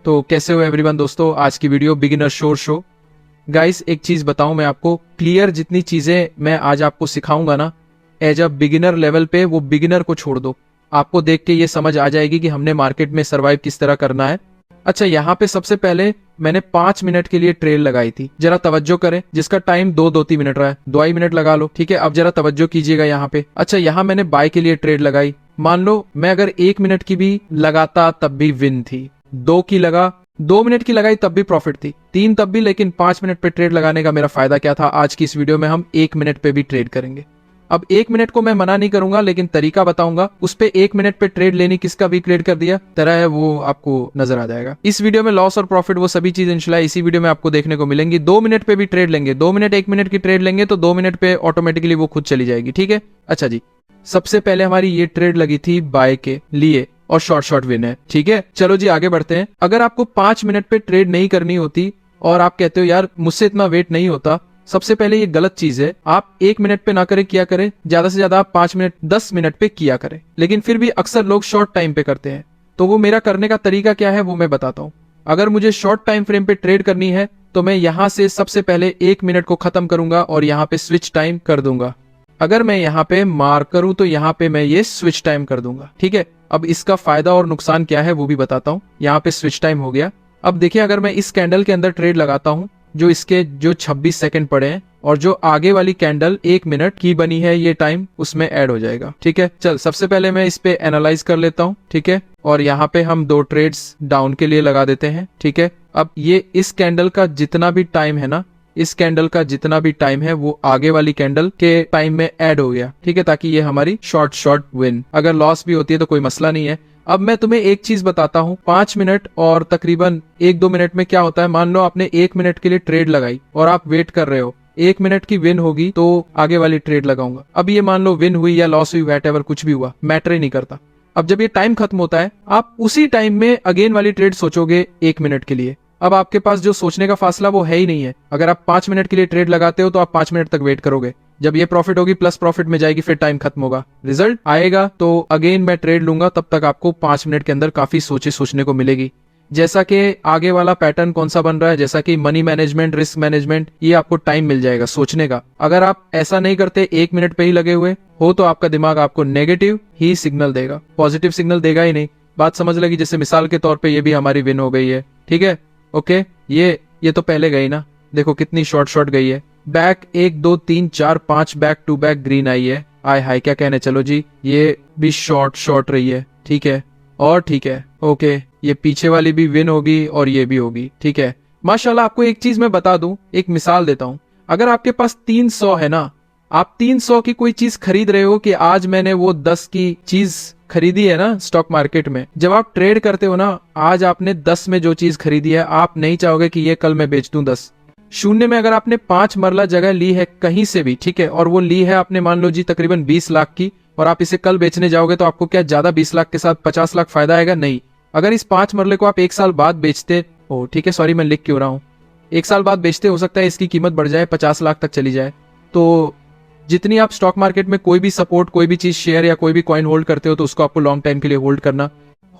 तो कैसे हो एवरीवन दोस्तों, आज की वीडियो बिगिनर शो। गाइस एक चीज बताऊं मैं आपको, क्लियर जितनी चीजें मैं आज आपको सिखाऊंगा ना एज अ बिगिनर लेवल पे, वो बिगिनर को छोड़ दो। आपको देख के ये समझ आ जाएगी कि हमने मार्केट में सर्वाइव किस तरह करना है। अच्छा, यहाँ पे सबसे पहले मैंने 5 मिनट के लिए ट्रेल लगाई थी। जरा तवज्जो करें, जिसका टाइम 2-2-3 मिनट रहा है, 2 मिनट लगा लो। ठीक है, अब जरा तवज्जो कीजिएगा यहाँ पे। अच्छा, यहाँ मैंने बाय के लिए ट्रेड लगाई। मान लो मैं अगर 1 मिनट की भी लगाता तब भी विन थी, 2 मिनट की लगाई तब भी प्रॉफिट थी, 3 तब भी, लेकिन 5 मिनट पे ट्रेड लगाने का मेरा फायदा क्या था। आज की इस वीडियो में हम 1 मिनट पे भी ट्रेड करेंगे। अब 1 मिनट को मैं मना नहीं करूंगा, लेकिन तरीका बताऊंगा। उस पे 1 मिनट पे ट्रेड लेनी किसका भी ट्रेड कर दिया तरह है, वो आपको नजर आ जाएगा। इस वीडियो में लॉस और प्रॉफिट वो सभी चीज इंशाल्लाह इसी वीडियो में आपको देखने को मिलेंगी। 2 मिनट पे भी ट्रेड लेंगे, 2 मिनट 1 मिनट की ट्रेड लेंगे तो 2 मिनट पे ऑटोमेटिकली वो खुद चली जाएगी। ठीक है, अच्छा जी, सबसे पहले हमारी ये ट्रेड लगी थी बाय के लिए और शॉर्ट विन है। ठीक है, चलो जी आगे बढ़ते हैं। अगर आपको 5 मिनट पे ट्रेड नहीं करनी होती और आप कहते हो यार मुझसे इतना वेट नहीं होता, सबसे पहले ये गलत चीज है। आप 1 मिनट पे ना करें, किया करें ज्यादा से ज्यादा आप 5 मिनट 10 मिनट पे किया करें। लेकिन फिर भी अक्सर लोग शॉर्ट टाइम पे करते हैं, तो वो मेरा करने का तरीका क्या है वो मैं बताता हूँ। अगर मुझे शॉर्ट टाइम फ्रेम पे ट्रेड करनी है तो मैं यहाँ से सबसे पहले 1 मिनट को खत्म करूंगा और यहाँ पे स्विच टाइम कर दूंगा। अगर मैं यहाँ पे मार्क करूं तो यहाँ पे मैं ये स्विच टाइम कर दूंगा। ठीक है, अब इसका फायदा और नुकसान क्या है वो भी बताता हूँ। यहाँ पे स्विच टाइम हो गया। अब देखिए, अगर मैं इस कैंडल के अंदर ट्रेड लगाता हूँ, जो इसके जो 26 सेकंड पड़े हैं और जो आगे वाली कैंडल 1 मिनट की बनी है, ये टाइम उसमें ऐड हो जाएगा। ठीक है, चल सबसे पहले मैं इस पे एनालाइज कर लेता हूँ। ठीक है, और यहाँ पे हम 2 ट्रेड्स डाउन के लिए लगा देते हैं। ठीक है, अब ये इस कैंडल का जितना भी टाइम है ना, इस कैंडल का जितना भी टाइम है वो आगे वाली कैंडल के टाइम में ऐड हो गया। ठीक है, ताकि ये हमारी शॉर्ट विन। अगर लॉस भी होती है तो कोई मसला नहीं है। अब मैं तुम्हें एक चीज बताता हूँ, 5 मिनट और तकरीबन 1-2 मिनट में क्या होता है। मान लो आपने 1 मिनट के लिए ट्रेड लगाई और आप वेट कर रहे हो 1 मिनट की विन होगी तो आगे वाली ट्रेड लगाऊंगा। अब ये मान लो विन हुई या लॉस हुई, व्हाटएवर कुछ भी हुआ, मैटर ही नहीं करता। अब जब ये टाइम खत्म होता है, आप उसी टाइम में अगेन वाली ट्रेड सोचोगे 1 मिनट के लिए। अब आपके पास जो सोचने का फासला वो है ही नहीं है। अगर आप 5 मिनट के लिए ट्रेड लगाते हो तो आप 5 मिनट तक वेट करोगे। जब ये प्रॉफिट होगी प्लस प्रॉफिट में जाएगी, फिर टाइम खत्म होगा, रिजल्ट आएगा तो अगेन मैं ट्रेड लूंगा। तब तक आपको 5 मिनट के अंदर काफी सोचने को मिलेगी। जैसा कि आगे वाला पैटर्न कौन सा बन रहा है, जैसा कि मनी मैनेजमेंट, रिस्क मैनेजमेंट, ये आपको टाइम मिल जाएगा सोचने का। अगर आप ऐसा नहीं करते, 1 मिनट पे ही लगे हुए हो, तो आपका दिमाग आपको नेगेटिव ही सिग्नल देगा, पॉजिटिव सिग्नल देगा ही नहीं। बात समझ लगी? जैसे मिसाल के तौर पे ये भी हमारी विन हो गई है। ठीक है, ओके, ये तो पहले गई ना, देखो कितनी शॉर्ट गई है। Back 1 2 3 4 5 back to back green आई है। आय हाय क्या कहने, चलो जी ये भी शॉर्ट रही है। ठीक है, और ठीक है, ओके, ये पीछे वाली भी विन होगी और ये भी होगी। ठीक है, माशाल्लाह। आपको एक चीज मैं बता दूं, एक मिसाल देता हूं। अगर आपके पास 300 है ना, आप 300 की कोई चीज खरीद रहे हो कि आज मैंने वो 10 की चीज खरीदी है ना स्टॉक मार्केट में, जब आप ट्रेड करते हो ना, आज आपने 10 में जो चीज खरीदी है, आप नहीं चाहोगे कि ये कल मैं बेच दूं 10। शून्य में अगर आपने 5 मरला जगह ली है कहीं से भी, ठीक है, और वो ली है आपने मान लो जी तकरीबन 20 लाख की, और आप इसे कल बेचने जाओगे तो आपको क्या ज्यादा 20 लाख के साथ 50 लाख फायदा आएगा? नहीं। अगर इस 5 मरले को आप 1 साल बाद बेचते हो, ठीक है, सॉरी मैं लिख क्यों रहा हूं, 1 साल बाद बेचते, हो सकता है इसकी कीमत बढ़ जाए, 50 लाख तक चली जाए। तो जितनी आप स्टॉक मार्केट में कोई भी सपोर्ट, कोई भी चीज, शेयर या कोई भी कॉइन होल्ड करते हो, तो उसको आपको लॉन्ग टाइम के लिए होल्ड करना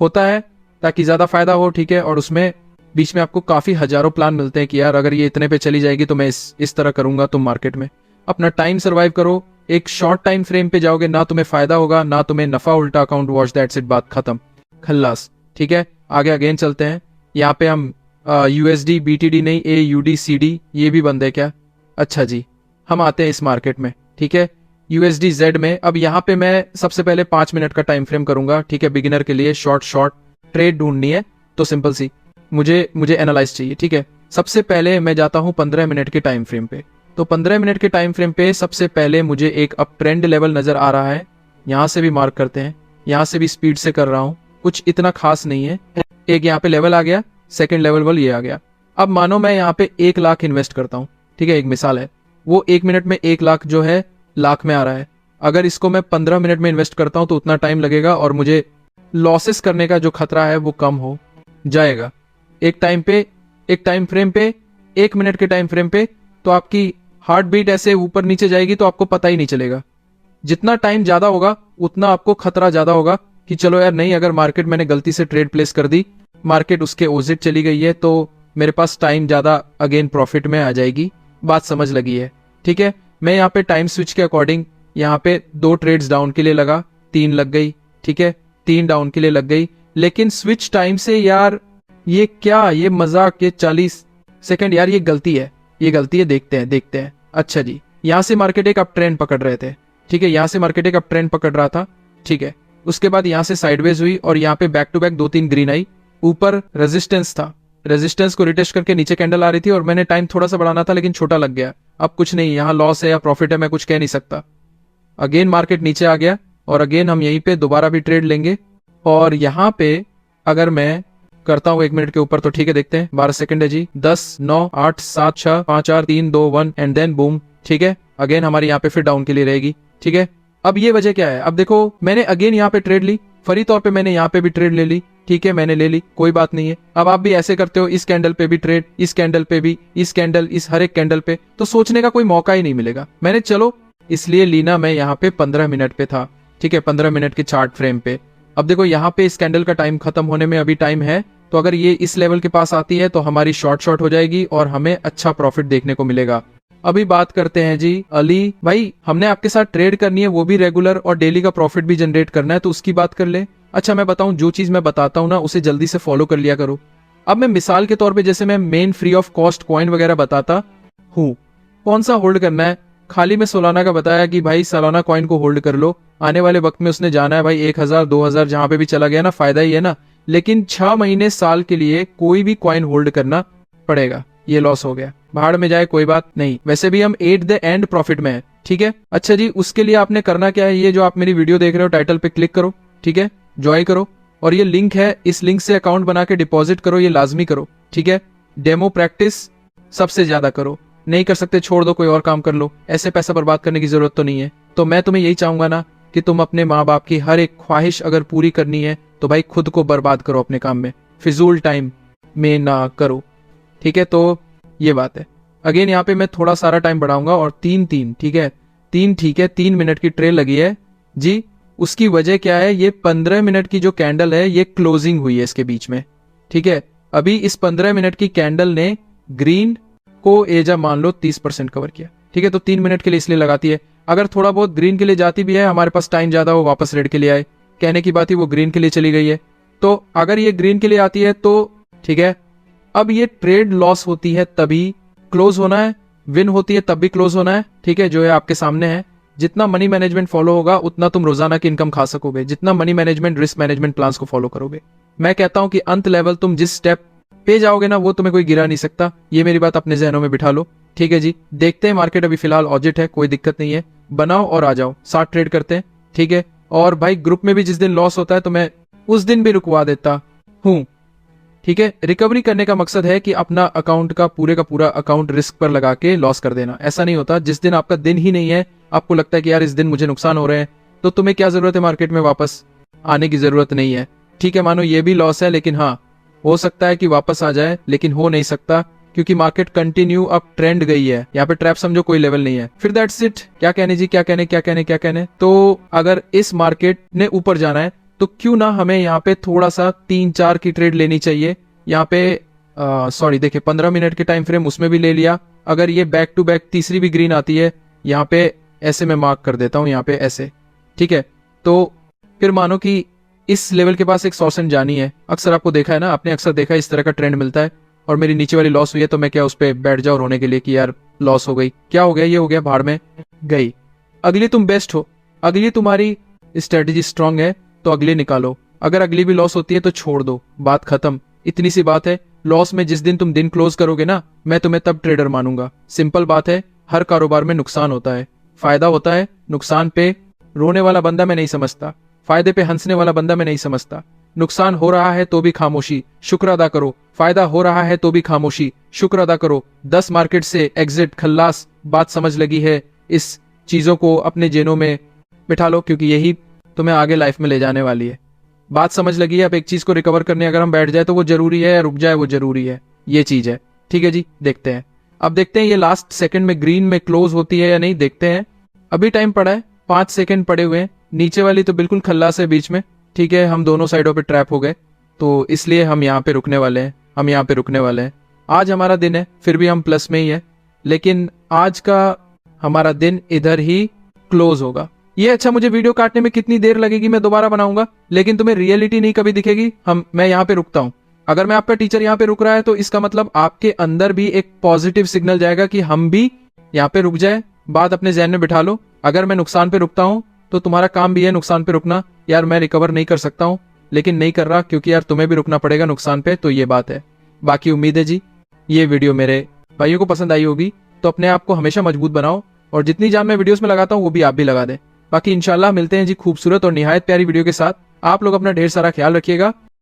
होता है ताकि ज्यादा फायदा हो। ठीक है, और उसमें बीच में आपको काफी हजारों प्लान मिलते हैं कि यार अगर ये इतने पे चली जाएगी तो मैं इस तरह करूंगा। तुम मार्केट में अपना टाइम सर्वाइव करो। एक शॉर्ट टाइम फ्रेम पे जाओगे, ना तुम्हें फायदा होगा ना तुम्हें नफा। उल्टा अकाउंट वॉच, दैट्स इट, बात खत्म, खल्लास। ठीक है, आगे अगेन चलते हैं। यहाँ पे हम यूएसडी बीटीडी नहीं, AUDCD ये भी बंद है क्या? अच्छा जी, हम आते हैं इस मार्केट में। ठीक है, USDZ में। अब यहाँ पे मैं सबसे पहले 5 मिनट का टाइम फ्रेम करूंगा। ठीक है, बिगिनर के लिए शॉर्ट ट्रेड ढूंढनी है तो सिंपल सी मुझे एनालाइज चाहिए। ठीक है, सबसे पहले मैं जाता हूं 15 मिनट के टाइम फ्रेम पे। तो 15 मिनट के टाइम फ्रेम पे सबसे पहले मुझे एक अप ट्रेंड लेवल नजर आ रहा है। यहां से भी मार्क करते हैं, यहां से भी स्पीड से कर रहा हूं, कुछ इतना खास नहीं है। एक यहाँ पे लेवल आ गया, सेकेंड लेवल ये आ गया। अब मानो मैं यहाँ पे 1 लाख इन्वेस्ट करता हूँ। ठीक है, एक मिसाल है, वो 1 मिनट में 1 लाख जो है लाख में आ रहा है। अगर इसको मैं 15 मिनट में इन्वेस्ट करता हूं तो उतना टाइम लगेगा और मुझे लॉसेस करने का जो खतरा है वो कम हो जाएगा। एक टाइम फ्रेम पे, 1 मिनट के टाइम फ्रेम पे, तो आपकी हार्ट बीट ऐसे ऊपर नीचे जाएगी तो आपको पता ही नहीं चलेगा। जितना टाइम ज्यादा होगा उतना आपको खतरा ज्यादा होगा कि चलो यार नहीं, अगर मार्केट मैंने गलती से ट्रेड प्लेस कर दी मार्केट उसके ओजिट चली गई है, तो मेरे पास टाइम ज्यादा अगेन प्रॉफिट में आ जाएगी। बात समझ लगी है? ठीक है, मैं यहाँ पे टाइम स्विच के अकॉर्डिंग यहाँ पे 2 ट्रेड्स डाउन के लिए लगा, 3 लग गई। ठीक है, 3 डाउन के लिए लग गई, लेकिन स्विच टाइम से यार ये क्या, ये मजाक, ये 40 सेकंड यार, ये गलती है, ये गलती है। देखते हैं। अच्छा जी, यहां से मार्केट एक अप ट्रेंड पकड़ रहे थे। ठीक है, यहां से मार्केट एक अप ट्रेंड पकड़ रहा था। ठीक है, उसके बाद यहां से साइडवेज हुई और यहाँ पे बैक टू बैक 2-3 ग्रीन आई। ऊपर रेजिस्टेंस था, रेजिस्टेंस को रिटेस्ट करके नीचे कैंडल आ रही थी और मैंने टाइम थोड़ा सा बढ़ाना था लेकिन छोटा लग गया। अब कुछ नहीं, यहाँ लॉस है या प्रॉफिट है मैं कुछ कह नहीं सकता। अगेन मार्केट नीचे आ गया और अगेन हम यहीं पे दोबारा भी ट्रेड लेंगे। और यहाँ पे अगर मैं करता हूँ 1 मिनट के ऊपर तो ठीक है, देखते हैं। 12 सेकंड है जी। 10, 9, 8, 7, 6, 5, 4, 3, 2, 1 एंड देन बूम। ठीक है, अगेन हमारी यहाँ पे फिर डाउन के लिए रहेगी। ठीक है, अब ये वजह क्या है? अब देखो, मैंने अगेन यहाँ पे ट्रेड ली, फरी तौर पे मैंने यहाँ पे भी ट्रेड ले ली। ठीक है, मैंने ले ली, कोई बात नहीं है। अब आप भी ऐसे करते हो, इस कैंडल पे भी ट्रेड, इस कैंडल पे भी, इस कैंडल, इस हर एक कैंडल पे, तो सोचने का कोई मौका ही नहीं मिलेगा। मैंने चलो इसलिए लीना, मैं यहाँ पे 15 मिनट पे था। ठीक है, 15 मिनट के चार्ट फ्रेम पे। अब देखो यहाँ पे इस कैंडल का टाइम खत्म होने में अभी टाइम है, तो अगर ये इस लेवल के पास आती है तो हमारी शॉर्ट हो जाएगी और हमें अच्छा प्रॉफिट देखने को मिलेगा। अभी बात करते हैं जी अली भाई, हमने आपके साथ ट्रेड करनी है, वो भी रेगुलर, और डेली का प्रॉफिट भी जनरेट करना है, तो उसकी बात कर ले। अच्छा मैं बताऊं, जो चीज मैं बताता हूं ना उसे जल्दी से फॉलो कर लिया करो। अब मैं मिसाल के तौर पे जैसे मैं main free of cost coin वगैरह बताता हूँ, कौन सा होल्ड करना है, खाली मैं सोलाना का बताया कि भाई सालाना कॉइन को होल्ड कर लो। आने वाले वक्त में उसने जाना है भाई 1000 2000 जहां पे भी चला गया ना, फायदा ही है ना। लेकिन 6 महीने साल के लिए कोई भी कॉइन होल्ड करना पड़ेगा। ये लॉस हो गया, भाड़ में जाए कोई बात नहीं, वैसे भी हम एट द एंड प्रॉफिट में है। ठीक है, अच्छा जी, उसके लिए आपने करना क्या है, ये जो आप मेरी वीडियो देख रहे हो टाइटल पे क्लिक करो। ठीक है, ज्वाइन करो, और ये लिंक है, इस लिंक से अकाउंट बना के डिपॉजिट करो, ये लाजमी करो। ठीक है, डेमो प्रैक्टिस सबसे ज्यादा करो, नहीं कर सकते छोड़ दो, कोई और काम कर लो, ऐसे पैसा बर्बाद करने की जरूरत तो नहीं है। तो मैं तुम्हें यही चाहूंगा ना कि तुम अपने माँ बाप की हर एक ख्वाहिश अगर पूरी करनी है तो भाई खुद को बर्बाद करो अपने काम में, फिजूल टाइम में ना करो। ठीक है, तो ये बात है। अगेन यहाँ पे मैं थोड़ा सारा टाइम बढ़ाऊंगा और 3-3, ठीक है, 3, ठीक है, 3 मिनट की ट्रेल लगी है जी। उसकी वजह क्या है, ये 15 मिनट की जो कैंडल है ये क्लोजिंग हुई है इसके बीच में। ठीक है, अभी इस 15 मिनट की कैंडल ने ग्रीन को एजा मान लो 30% कवर किया। ठीक है, तो 3 मिनट के लिए इसलिए लगाती है। अगर थोड़ा बहुत ग्रीन के लिए जाती भी है, हमारे पास टाइम ज्यादा हो, वापस रेड के लिए आए, कहने की बात ही वो ग्रीन के लिए चली गई है। तो अगर ये ग्रीन के लिए आती है तो ठीक है, अब ये ट्रेड लॉस होती है तभी क्लोज होना है, विन होती है तब भी क्लोज होना है। ठीक है, जो है आपके सामने है। जितना मनी मैनेजमेंट फॉलो होगा उतना तुम रोजाना की इनकम खा सकोगे, जितना money management risk management plans को फॉलो करोगे। मैं कहता हूं कि अंत लेवल तुम जिस स्टेप पे जाओगे ना वो तुम्हें कोई गिरा नहीं सकता, ये मेरी बात अपने जहनों में बिठा लो। ठीक है जी, देखते हैं, मार्केट अभी फिलहाल ऑजिट है, कोई दिक्कत नहीं है, बनाओ और आ जाओ, साथ ट्रेड करते हैं। ठीक है, और भाई ग्रुप में भी जिस दिन लॉस होता है तो मैं उस दिन भी रुकवा देता हूं। ठीक है, रिकवरी करने का मकसद है कि अपना अकाउंट का पूरा अकाउंट रिस्क पर लगा के लॉस कर देना। ऐसा नहीं होता, जिस दिन आपका दिन ही नहीं है, आपको लगता है कि यार इस दिन मुझे नुकसान हो रहे हैं, तो तुम्हें क्या जरूरत है मार्केट में वापस आने की जरूरत नहीं है। ठीक है, मानो ये भी लॉस है, लेकिन हाँ हो सकता है कि वापस आ जाए, लेकिन हो नहीं सकता क्योंकि मार्केट कंटिन्यू अप ट्रेंड गई है। यहाँ पे ट्रैप समझो कोई लेवल नहीं है, फिर दैट्स इट। क्या कहने जी, क्या कहने। तो अगर इस मार्केट ने ऊपर जाना है तो क्यों ना हमें यहाँ पे थोड़ा सा 3-4 की ट्रेड लेनी चाहिए। यहाँ पे सॉरी देखिए 15 मिनट के टाइम फ्रेम उसमें भी ले लिया। अगर ये बैक टू बैक तीसरी भी ग्रीन आती है, यहाँ पे ऐसे मैं मार्क कर देता हूँ, यहाँ पे ऐसे। ठीक है, तो फिर मानो कि इस लेवल के पास एक सॉर्सन जानी है। अक्सर आपको देखा है ना, आपने अक्सर देखा है इस तरह का ट्रेंड मिलता है, और मेरी नीचे वाली लॉस हुई है तो मैं क्या उस पर बैठ जाऊं रोने के लिए कि यार लॉस हो गई, क्या हो गया, ये हो गया, भाड़ में गई। अगली तुम बेस्ट हो, अगली तुम्हारी स्ट्रेटेजी स्ट्रांग है तो अगली निकालो। अगर अगली भी लॉस होती है तो छोड़ दो, बात खत्म, इतनी सी बात है। लॉस में जिस दिन तुम दिन क्लोज करोगे ना, मैं तुम्हें तब ट्रेडर मानूंगा। सिंपल बात है, हर कारोबार में नुकसान होता है, फायदा होता है। नुकसान पे रोने वाला बंदा मैं नहीं समझता, फायदे पे हंसने वाला बंदा मैं नहीं समझता। नुकसान हो रहा है तो भी खामोशी, शुक्र अदा करो। फायदा हो रहा है तो भी खामोशी, शुक्र अदा करो। 10 मार्केट से एग्जिट, खल्लास। बात समझ लगी है, इस चीजों को अपने जेनों में बिठा लो क्योंकि यही तुम्हें आगे लाइफ में ले जाने वाली है। बात समझ लगी है। अब एक चीज को रिकवर करने अगर हम बैठ जाए तो वो जरूरी है, या रुक जाए वो जरूरी है, ये चीज है। ठीक है जी, देखते हैं। अब देखते हैं ये लास्ट सेकंड में ग्रीन में क्लोज होती है या नहीं, देखते हैं। अभी टाइम पड़ा है, 5 सेकंड पड़े हुए हैं। नीचे वाली तो बिल्कुल खल्लास है बीच में। ठीक है, हम दोनों साइडों पे ट्रैप हो गए, तो इसलिए हम यहाँ पे रुकने वाले हैं, हम यहाँ पे रुकने वाले हैं। आज हमारा दिन है, फिर भी हम प्लस में ही है, लेकिन आज का हमारा दिन इधर ही क्लोज होगा। ये अच्छा, मुझे वीडियो काटने में कितनी देर लगेगी मैं दोबारा बनाऊंगा, लेकिन तुम्हें रियलिटी नहीं कभी दिखेगी। मैं यहाँ पे रुकता हूँ। अगर मैं आपका टीचर यहाँ पे रुक रहा है तो इसका मतलब आपके अंदर भी एक पॉजिटिव सिग्नल जाएगा कि हम भी यहाँ पे रुक जाए। बात अपने जहन में बिठा लो। अगर मैं नुकसान पे रुकता हूँ तो तुम्हारा काम भी है नुकसान पे रुकना। यार मैं रिकवर नहीं कर सकता हूँ, लेकिन नहीं कर रहा क्योंकि यार तुम्हें भी रुकना पड़ेगा नुकसान पे, तो ये बात है। बाकी उम्मीद है जी ये वीडियो मेरे भाइयों को पसंद आई होगी। तो अपने आप को हमेशा मजबूत बनाओ और जितनी जान मैं वीडियोस में लगाता हूँ वो भी आप भी लगा दें। बाकी इंशाल्लाह मिलते हैं जी खूबसूरत और निहायत प्यारी वीडियो के साथ। आप लोग अपना ढेर सारा ख्याल रखिएगा।